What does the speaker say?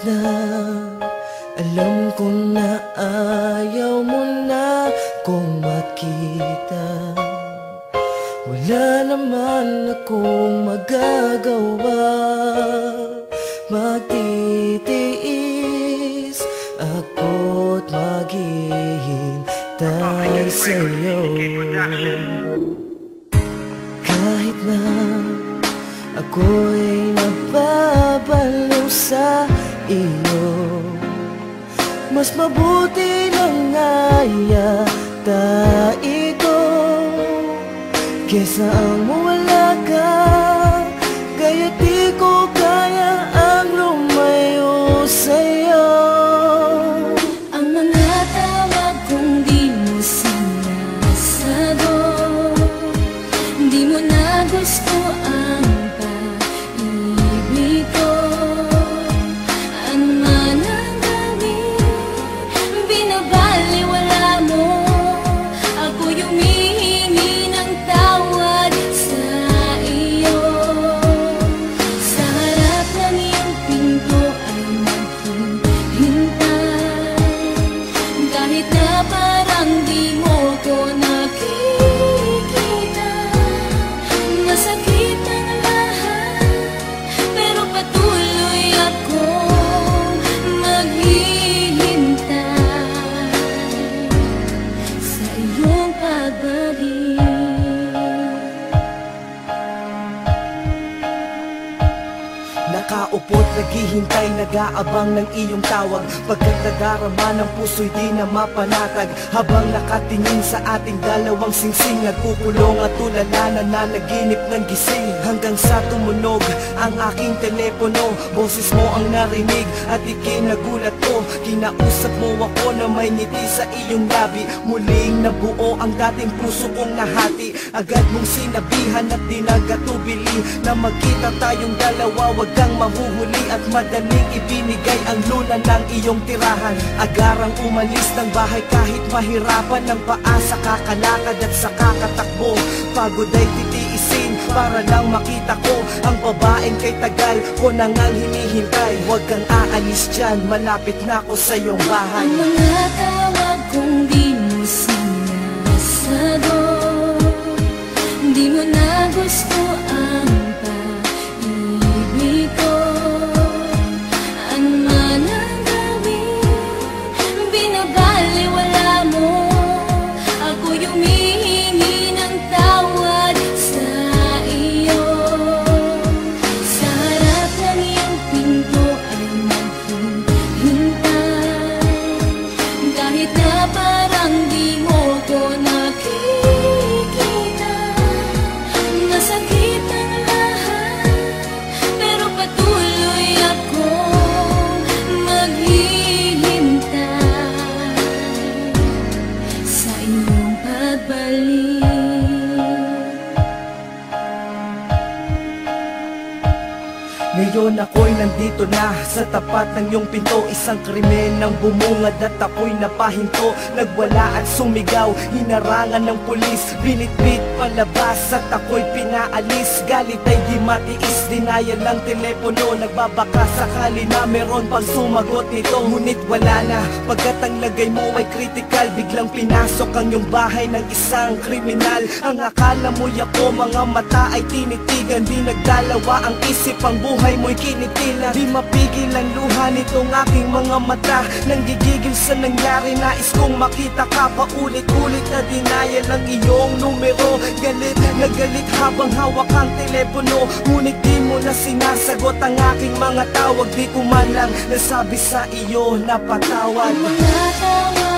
na alam ko na ayaw mo na kong makita, wala naman akong magagawa. Magtitiis ako't maghihintay sa'yo. Kahit na ako'y nababaliw sa iyo, mas mabuti lang nga yata ito kesa ang mawala ka. Kaya di ko kaya ang lumayo sa'yo. Ang mga tawag kong di mo sinasagot, di mo na gusto ang pag-ibig ko. Ano man ang gawin, binabaliwala mo. Ako yung humihingi ng tawad sa iyo. Sa harap ng iyong pinto ay naghihintay, kahit na parang di mo ko nakikita. Masakit ang lahat, pero patuloy akong maghihintay sa iyong pagbalik. Nakaupo't naghihintay, nag-aabang ng iyong tawag. Pagkat nadarama ng puso'y di na mapanatag. Habang nakatingin sa ating dalawang singsing, nagpupulong at tulala na nanaginip ng gising. Hanggang sa tumunog ang aking telepono, boses mo ang narinig at ikinagulat ko. Kinausap mo ako na may ngiti sa iyong labi. Muling nabuo ang dating puso kong nahati. Agad mong sinabihan at dinagatubili na magkita tayong dalawa, wag kang mahuhuli. At madaling ibinigay ang luna ng iyong tirahan. Agarang umalis ng bahay kahit mahirapan ng paa sa kakalakad at sa kakatakbo. Pagod ay titiisin para lang makita ko ang babaeng kay tagal ko nang hinihintay. Huwag kang aalis dyan, malapit na ako sa iyong bahay. Ang mga tawag kong di mo sinasagot, di mo na gusto ang pag-ibig ko. Ano man ang gawin, binabaliwala mo. Ako yung humihingi ng tawad sa iyo. Sa harap ng iyong pinto ay naghihintay, kahit na parang di mo ko nakikita. Masakit ang lahat, pero patuloy akong maghihintay sa iyong pagbalik. Ngayon ako'y nandito na sa tapat ng iyong pinto. Isang krimen ng bumungad at ako'y napahinto. Nagwala at sumigaw, hinarangan ng pulis. Binitbit palabas at ako'y pinaalis. Galit ay di matiis, denial ng telepono. Nagbabaka sakali na meron pang sumagot nito. Ngunit wala na, pagkat ang lagay mo ay critical. Biglang pinasok ang iyong bahay ng isang kriminal. Ang akala mo'y ako, mga mata ay tinitigan. Di nagdalawa ang isip, ang buhay mo'y kinitilan. Di mapigil ang luha nitong aking mga mata. Nang gigigil sa nangyari, nais kong makita ka. Paulit-ulit na denial ang iyong numero. Galit na galit habang hawak ang telepono. Ngunit di mo na sinasagot ang aking mga tawag. Di ko man lang nasabi sa iyo na patawad. Ang mga tawag